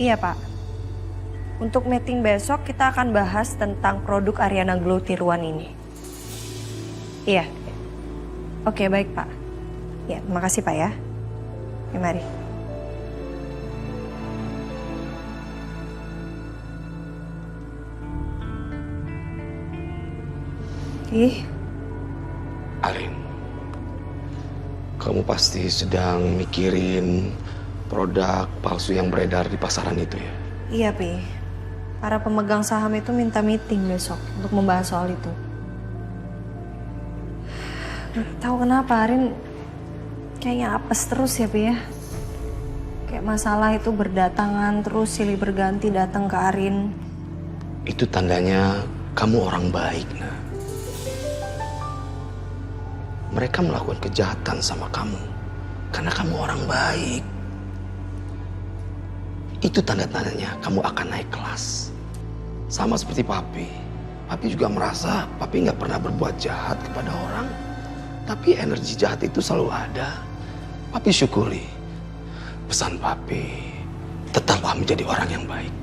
Iya, Pak. Untuk meeting besok kita akan bahas tentang produk Ariana Glow tiruan ini. Iya. Oke, baik, Pak. Ya, terima kasih, Pak ya. Ya, mari. Arin, kamu pasti sedang mikirin produk palsu yang beredar di pasaran itu ya? Iya, Pi. Para pemegang saham itu minta meeting besok untuk membahas soal itu. Tahu kenapa Arin kayaknya apes terus ya, Pi ya? Kayak masalah itu berdatangan terus silih berganti datang ke Arin. Itu tandanya kamu orang baik, nah. Mereka melakukan kejahatan sama kamu karena kamu orang baik. Itu tanda-tandanya kamu akan naik kelas. Sama seperti papi. Papi juga merasa papi nggak pernah berbuat jahat kepada orang. Tapi energi jahat itu selalu ada. Papi syukuri. Pesan papi, tetaplah menjadi orang yang baik.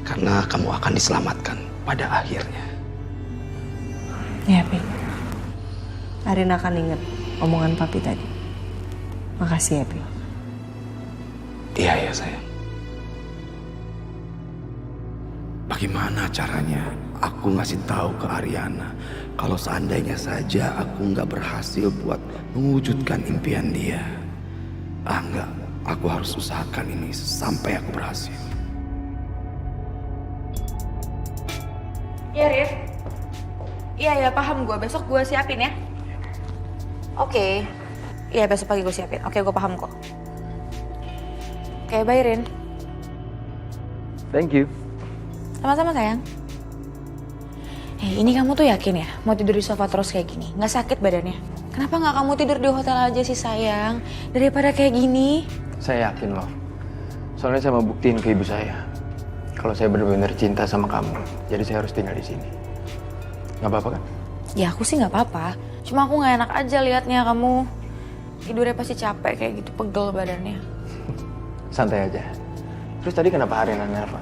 Karena kamu akan diselamatkan pada akhirnya. Ya, Pi. Arin akan ingat omongan papi tadi. Makasih ya, Pi. Iya, sayang. Bagaimana caranya aku ngasih tahu ke Ariana kalau seandainya saja aku nggak berhasil buat mewujudkan impian dia? Enggak. Aku harus usahakan ini sampai aku berhasil. Iya, Rif. Iya, paham gue. Besok gue siapin ya. Oke. Iya, besok pagi gue siapin. Oke, gue paham kok. Oke, bye, Rin. Thank you. Sama-sama, sayang. Ini kamu tuh yakin ya mau tidur di sofa terus kayak gini? Nggak sakit badannya? Kenapa nggak kamu tidur di hotel aja sih, sayang? Daripada kayak gini. Saya yakin loh. Soalnya saya mau buktiin ke ibu saya kalau saya benar-benar cinta sama kamu. Jadi saya harus tinggal di sini. Nggak apa-apa kan? Ya, aku sih nggak apa-apa. Cuma aku nggak enak aja liatnya kamu tidurnya pasti capek kayak gitu, pegel badannya. Santai aja. Terus tadi kenapa Ariana nelfon?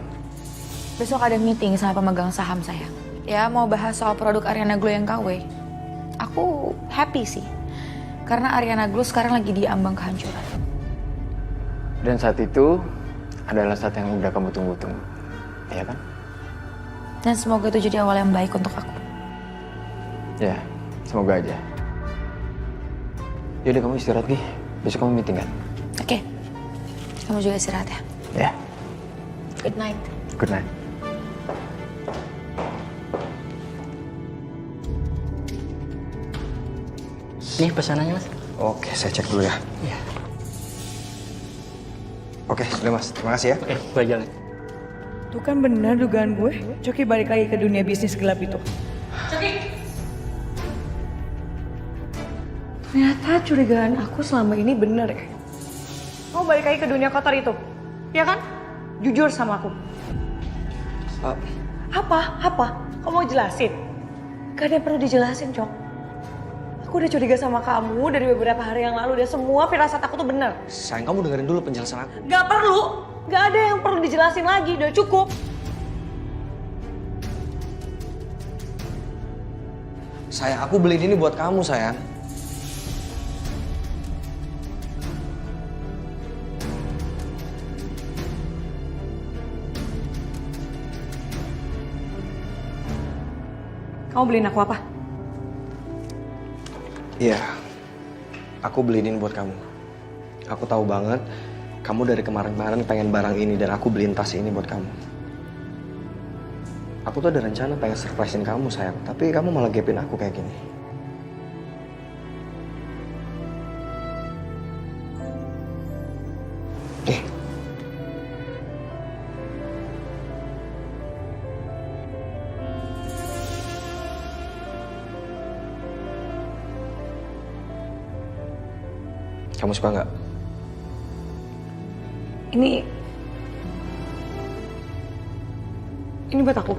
Besok ada meeting sama pemegang saham, sayang. Ya, mau bahas soal produk Ariana Glow yang KW. Aku happy sih. Karena Ariana Glow sekarang lagi di ambang kehancuran. Dan saat itu adalah saat yang udah kamu tunggu-tunggu. Iya kan? Dan semoga itu jadi awal yang baik untuk aku. Ya, semoga aja. Yaudah kamu istirahat nih. Besok kamu meeting kan? Oke. Kamu juga istirahat ya. Ya. Good night. Good night. Nih pesanannya, Mas. Oke, saya cek dulu ya. Iya. Oke, sudah Mas. Terima kasih ya. Oke, gue jalan. Tuh kan benar dugaan gue, Coki balik lagi ke dunia bisnis gelap itu. Coki! Ternyata curigaan aku selama ini benar ya. Kamu balik lagi ke dunia kotor itu, ya kan? Jujur sama aku. Apa? Kamu mau jelasin? Gak ada yang perlu dijelasin, Cok. Aku udah curiga sama kamu dari beberapa hari yang lalu dan semua firasat aku tuh benar. Sayang, kamu dengerin dulu penjelasan aku. Gak perlu, gak ada yang perlu dijelasin lagi, udah cukup. Sayang, aku beliin ini buat kamu, sayang. Kamu beliin aku apa? Iya, aku beliin ini buat kamu. Aku tahu banget, kamu dari kemarin-kemarin pengen barang ini dan aku beliin tas ini buat kamu. Aku tuh ada rencana pengen surprisein kamu, sayang. Tapi kamu malah gapin aku kayak gini. Kamu suka nggak? Ini buat aku.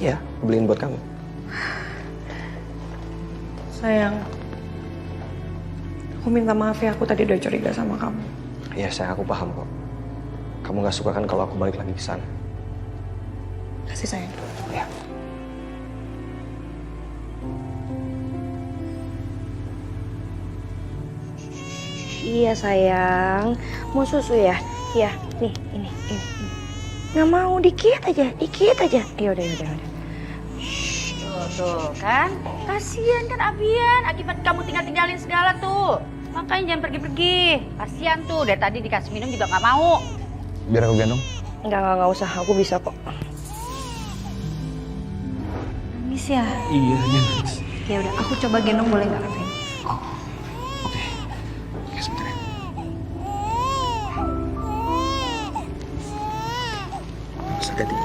Iya, beliin buat kamu. Sayang, aku minta maaf ya, aku tadi udah curiga sama kamu. Iya, sayang, aku paham kok. Kamu gak suka kan kalau aku balik lagi ke sana? Kasih sayang. Ya. Iya sayang, mau susu ya? Iya, nih, ini. Nggak mau, dikit aja. Yaudah. Tuh kan, kasihan kan Abian akibat kamu tinggalin segala tuh. Makanya jangan pergi-pergi. Kasihan tuh, dari tadi dikasih minum juga nggak mau. Biar aku gendong. Nggak usah, aku bisa kok. Nangis ya? Iya, dia nangis. Ya udah, aku coba gendong boleh nggak, Kevin? Oke. Oke, sebentar ya. Hati-hati.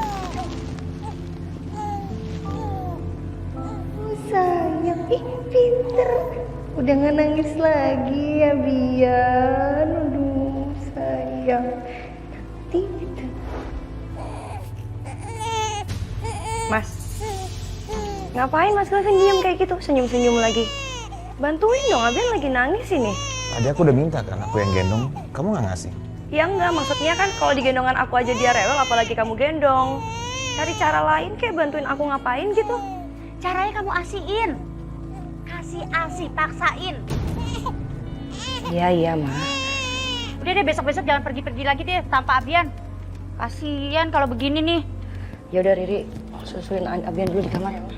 Sayang, ih pinter. Udah nggak nangis lagi ya Bian. Aduh sayang. Nanti. Mas, ngapain Mas Kevin diam kayak gitu, senyum-senyum lagi? Bantuin dong, Abian lagi nangis ini. Tadi aku udah minta kan aku yang gendong, kamu nggak ngasih? Ya enggak, maksudnya kan kalau digendongan aku aja dia rewel, apalagi kamu gendong. Cari cara lain kayak bantuin aku ngapain gitu. Caranya kamu asihin. Kasih asi, paksain. Iya, Ma. Udah deh, besok-besok jangan pergi-pergi lagi deh tanpa Abian. Kasihan kalau begini nih. Ya udah Riri, susulin Abian dulu di kamar ya, Ma.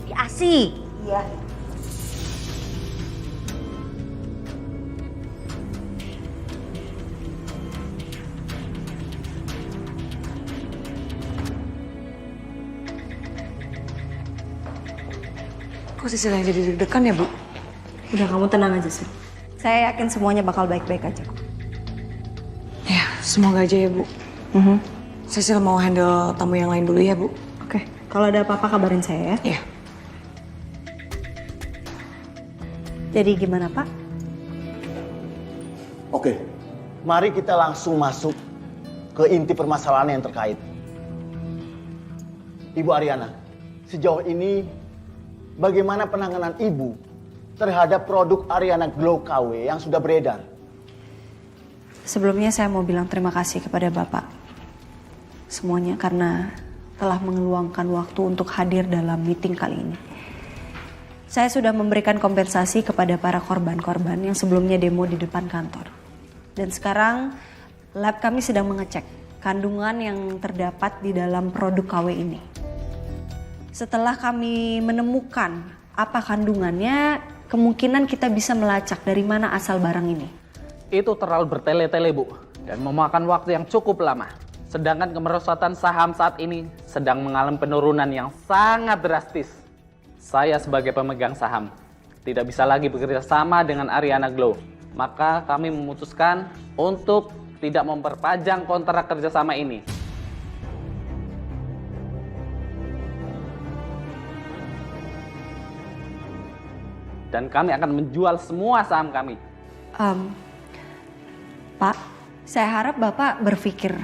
Di asi. Iya. Kok Sisil yang jadi deg-degan ya, Bu? Udah kamu tenang aja sih. Saya yakin semuanya bakal baik-baik aja kok. Ya, semoga aja ya, Bu. Sisil mau handle tamu yang lain dulu ya, Bu. Oke, kalau ada apa-apa kabarin saya ya. Iya. Jadi gimana Pak? Oke, mari kita langsung masuk ke inti permasalahan yang terkait. Ibu Ariana, sejauh ini bagaimana penanganan Ibu terhadap produk Ariana Glow KW yang sudah beredar? Sebelumnya saya mau bilang terima kasih kepada Bapak. Semuanya karena telah mengeluangkan waktu untuk hadir dalam meeting kali ini. Saya sudah memberikan kompensasi kepada para korban-korban yang sebelumnya demo di depan kantor. Dan sekarang lab kami sedang mengecek kandungan yang terdapat di dalam produk KW ini. Setelah kami menemukan apa kandungannya, kemungkinan kita bisa melacak dari mana asal barang ini. Itu terlalu bertele-tele, Bu, dan memakan waktu yang cukup lama. Sedangkan kemerosotan saham saat ini sedang mengalami penurunan yang sangat drastis. Saya sebagai pemegang saham tidak bisa lagi bekerja sama dengan Ariana Glow. Maka kami memutuskan untuk tidak memperpanjang kontrak kerjasama ini. Dan kami akan menjual semua saham kami. Pak, saya harap Bapak berpikir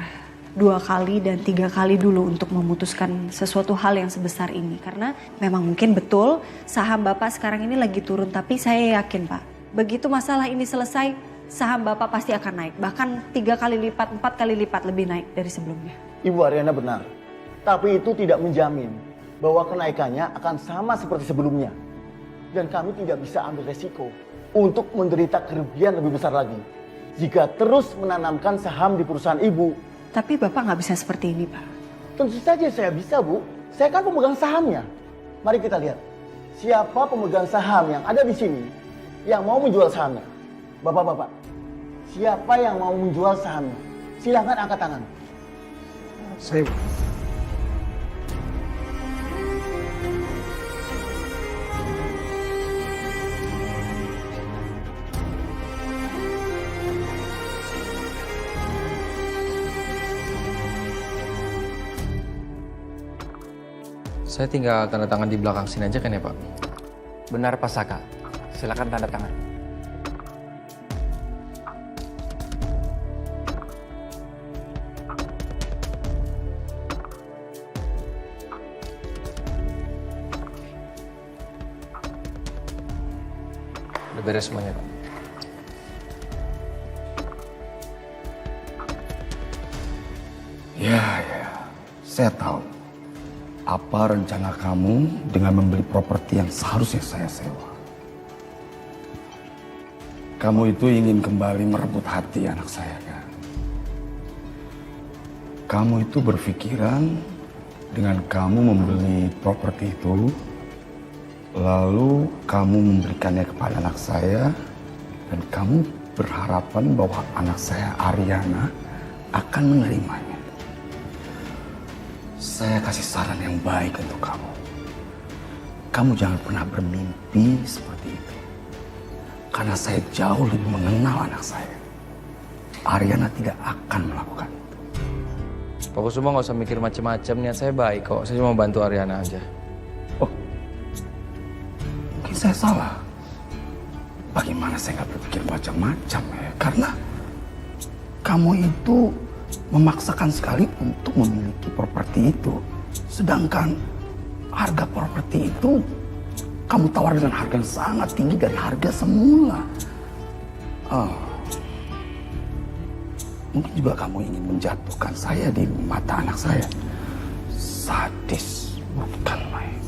2 kali dan 3 kali dulu untuk memutuskan sesuatu hal yang sebesar ini. Karena memang mungkin betul saham Bapak sekarang ini lagi turun. Tapi saya yakin Pak, begitu masalah ini selesai, saham Bapak pasti akan naik. Bahkan 3 kali lipat, 4 kali lipat lebih naik dari sebelumnya. Ibu Ariana benar, tapi itu tidak menjamin bahwa kenaikannya akan sama seperti sebelumnya. Dan kami tidak bisa ambil resiko untuk menderita kerugian lebih besar lagi jika terus menanamkan saham di perusahaan Ibu. Tapi Bapak nggak bisa seperti ini, Pak. Tentu saja saya bisa, Bu. Saya kan pemegang sahamnya. Mari kita lihat siapa pemegang saham yang ada di sini yang mau menjual sahamnya. Bapak-bapak, siapa yang mau menjual sahamnya? Silahkan angkat tangan. Saya. Saya tinggal tanda tangan di belakang sini aja kan ya, Pak? Benar Pak Saka. Silakan tanda tangan. Udah beres semuanya, Pak. Saya tahu apa rencana kamu dengan membeli properti yang seharusnya saya sewa. Kamu itu ingin kembali merebut hati anak saya, kan? Kamu itu berpikiran dengan kamu membeli properti itu, lalu kamu memberikannya kepada anak saya, dan kamu berharapan bahwa anak saya Aryana akan menerimanya. Saya kasih saran yang baik untuk kamu. Kamu jangan pernah bermimpi seperti itu. Karena saya jauh lebih mengenal anak saya. Aryana tidak akan melakukan itu. Pak Kusuma nggak usah mikir macam-macam, niat saya baik kok. Saya cuma bantu Aryana aja. Oh, mungkin saya salah. Bagaimana saya nggak berpikir macam-macam ya? Karena kamu itu memaksakan sekali untuk memiliki properti itu. Sedangkan harga properti itu kamu tawar dengan harga yang sangat tinggi dari harga semula. Mungkin juga kamu ingin menjatuhkan saya di mata anak saya. Sadis, bukan main.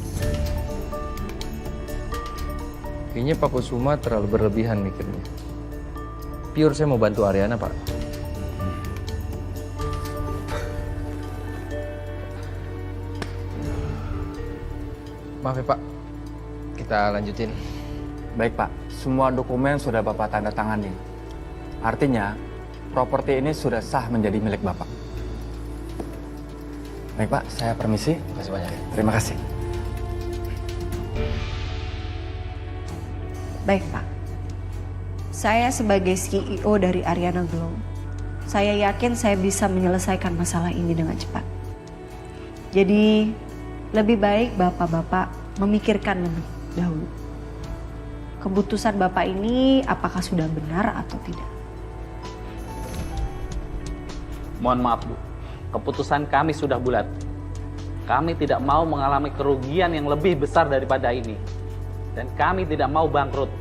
Kayaknya Pak Kusuma terlalu berlebihan mikirnya. Pure saya mau bantu Aryana, Pak. Maaf ya, Pak. Kita lanjutin. Baik Pak, semua dokumen sudah Bapak tanda tangani. Artinya, properti ini sudah sah menjadi milik Bapak. Baik Pak, saya permisi. Terima kasih banyak. Terima kasih. Baik Pak, saya sebagai CEO dari Aryana Glow, saya yakin saya bisa menyelesaikan masalah ini dengan cepat. Jadi lebih baik Bapak-Bapak memikirkan lebih dahulu. Keputusan Bapak ini apakah sudah benar atau tidak? Mohon maaf Bu, keputusan kami sudah bulat. Kami tidak mau mengalami kerugian yang lebih besar daripada ini. Dan kami tidak mau bangkrut.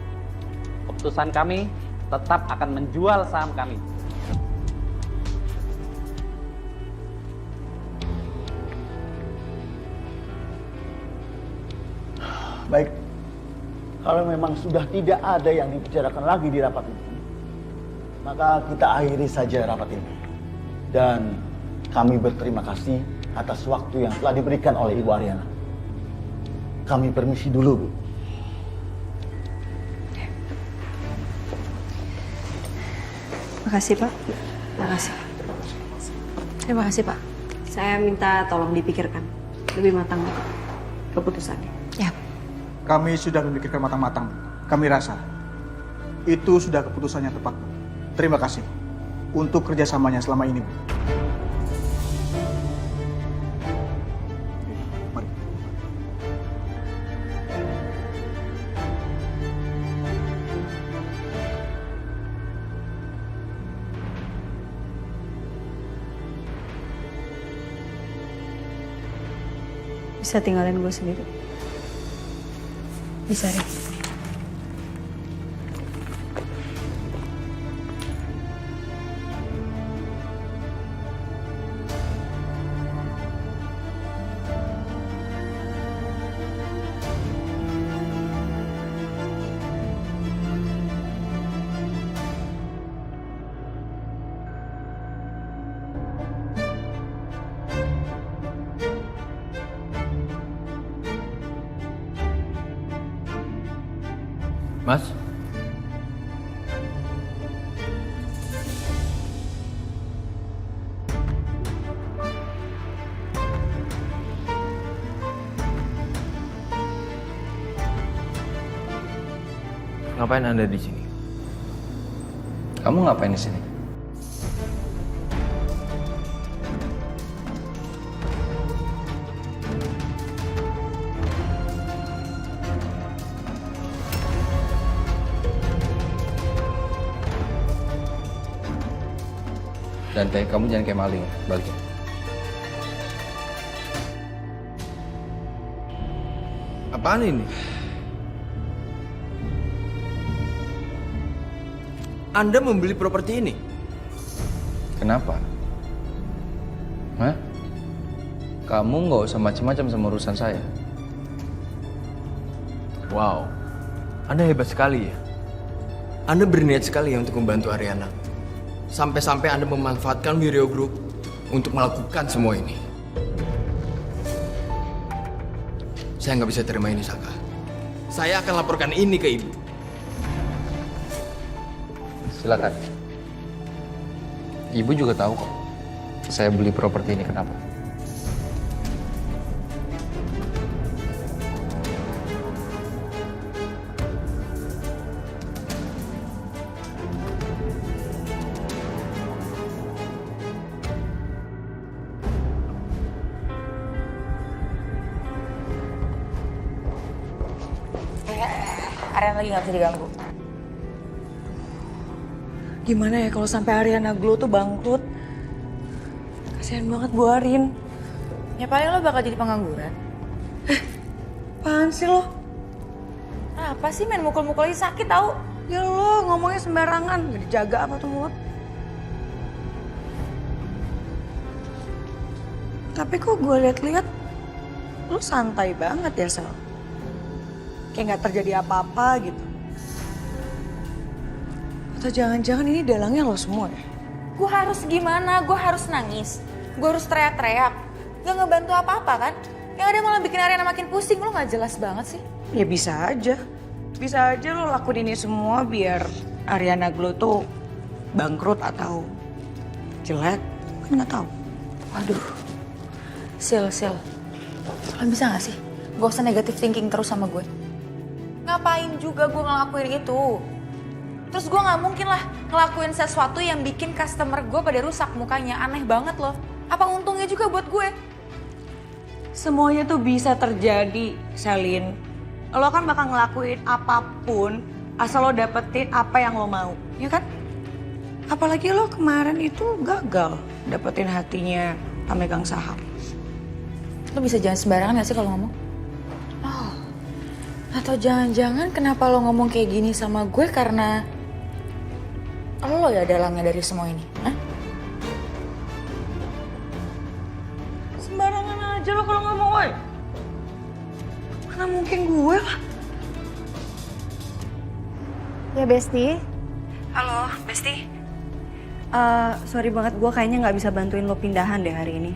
Keputusan kami tetap akan menjual saham kami. Baik, kalau memang sudah tidak ada yang dibicarakan lagi di rapat ini, maka kita akhiri saja rapat ini. Dan kami berterima kasih atas waktu yang telah diberikan oleh Ibu Aryana. Kami permisi dulu, Bu. Makasih Pak. Makasih. Terima kasih Pak. Saya minta tolong dipikirkan lebih matang keputusannya. Ya. Kami sudah memikirkan matang-matang. Kami rasa itu sudah keputusan yang tepat. Terima kasih untuk kerjasamanya selama ini, Bu. Mari. Bisa tinggalin gue sendiri? Bisa deh. Mas? Ngapain Anda di sini? Kamu ngapain di sini? Dan kamu jangan kayak maling, balikin. Apaan ini? Anda membeli properti ini? Kenapa? Hah? kamu nggak usah macam-macam sama urusan saya. Wow, Anda hebat sekali ya. Anda berniat sekali ya untuk membantu Ariana. Sampai-sampai Anda memanfaatkan Wiryo Group untuk melakukan semua ini. Saya nggak bisa terima ini, Saka. Saya akan laporkan ini ke Ibu. Silakan. Ibu juga tahu kok, saya beli properti ini kenapa. Ariana lagi nggak bisa diganggu. Gimana ya kalau sampai Ariana Glow tuh bangkrut? Kasihan banget Bu Arin. Ya paling lo bakal jadi pengangguran. Apaan sih lo? Apa sih main mukul-mukul aja sakit tau? Ya lo ngomongnya sembarangan, gak dijaga apa tuh mulut? Tapi kok gue liat-liat, lo santai banget ya Sel. Kayak gak terjadi apa-apa gitu. Atau jangan-jangan ini dalangnya lo semua ya? Gue harus gimana? Gue harus nangis. Gue harus teriak-teriak. Gak ngebantu apa-apa kan? Yang ada malah bikin Ariana makin pusing. Lo gak jelas banget sih. Ya bisa aja. Bisa aja lo lakuin ini semua biar Ariana Glow tuh bangkrut atau jelek. Kan gak tahu. Waduh. Sil. Lo bisa gak sih? Gak usah negative thinking terus sama gue. Ngapain juga gue ngelakuin itu? Terus gue gak mungkin lah ngelakuin sesuatu yang bikin customer gue pada rusak mukanya. Aneh banget loh. Apa untungnya juga buat gue? Semuanya tuh bisa terjadi, Selin. Lo kan bakal ngelakuin apapun asal lo dapetin apa yang lo mau, ya kan? Apalagi lo kemarin itu gagal dapetin hatinya pemegang saham. Lo bisa jangan sembarangan gak sih kalau ngomong? Oh, atau jangan-jangan kenapa lo ngomong kayak gini sama gue karena lo ya dalangnya dari semua ini? Hah? Sembarangan aja lo kalau ngomong, woy. Mana mungkin gue lah. Ya Besti. Halo Besti. Sorry banget, gue kayaknya nggak bisa bantuin lo pindahan deh hari ini.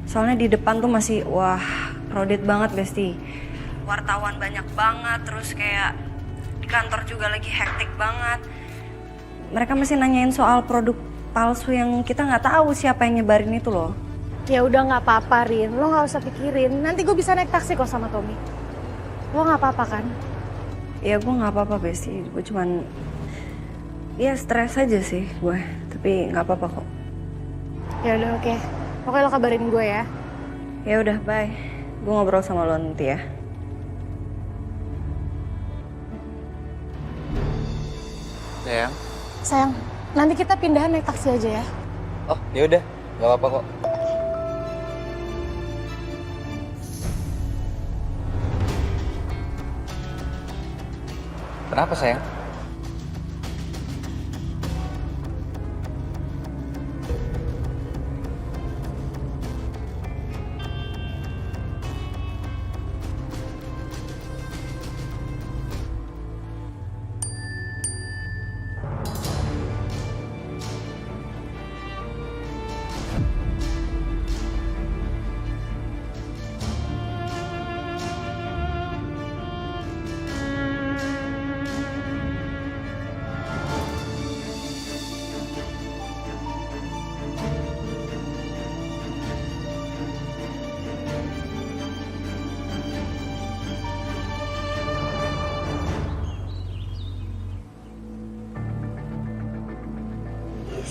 Soalnya di depan tuh masih, wah, crowded banget Besti. Wartawan banyak banget, terus kayak di kantor juga lagi hektik banget. Mereka masih nanyain soal produk palsu yang kita nggak tahu siapa yang nyebarin itu loh. Ya udah nggak apa-apa Rin, lo nggak usah pikirin. Nanti gue bisa naik taksi kok sama Tommy. Lo nggak apa-apa kan? Ya gue nggak apa-apa Besti, gue cuman ya stres aja sih gue, tapi nggak apa-apa kok. Ya udah oke. Pokoknya lo kabarin gue ya. Ya udah, bye. Gue ngobrol sama lo nanti ya. Sayang. Sayang, nanti kita pindahan naik taksi aja ya. Oh, ya udah, nggak apa-apa kok. Kenapa sayang?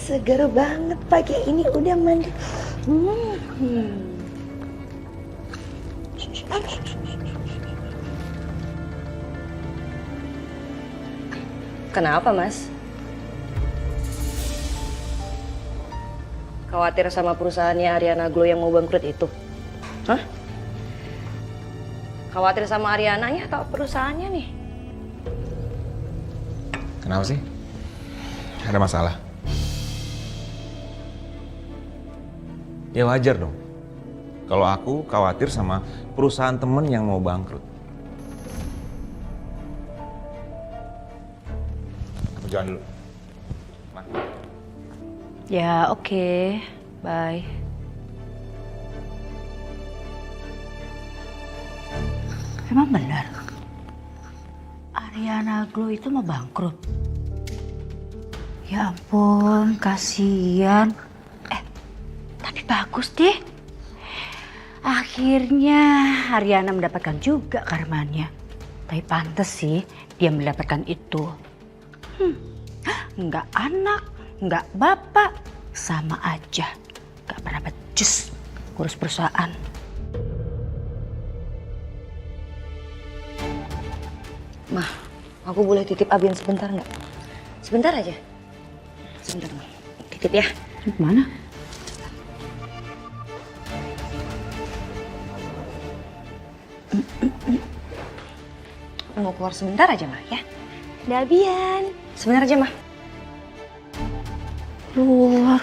Seger banget pagi ini udah mandi. Kenapa Mas? Khawatir sama perusahaannya Ariana Glow yang mau bangkrut itu? Hah? Khawatir sama Ariananya atau perusahaannya nih? Kenapa sih? Ada masalah? Ya wajar dong. Kalau aku khawatir sama perusahaan temen yang mau bangkrut. Aku jalan dulu. Ma. Ya oke, bye. Emang benar? Ariana Glow itu mau bangkrut? Ya ampun, kasihan. Tapi bagus deh. Akhirnya Ariana mendapatkan juga karmanya. Tapi pantas sih dia mendapatkan itu. Nggak anak, nggak bapak, sama aja. Nggak pernah becus ngurus perusahaan. Mah, aku boleh titip Abian sebentar nggak? Sebentar aja. Sebentar, Mah. Titip ya. Mana? Mau keluar sebentar aja, Mah, ya. Ada Abian. Sebentar aja, Mah. Luar.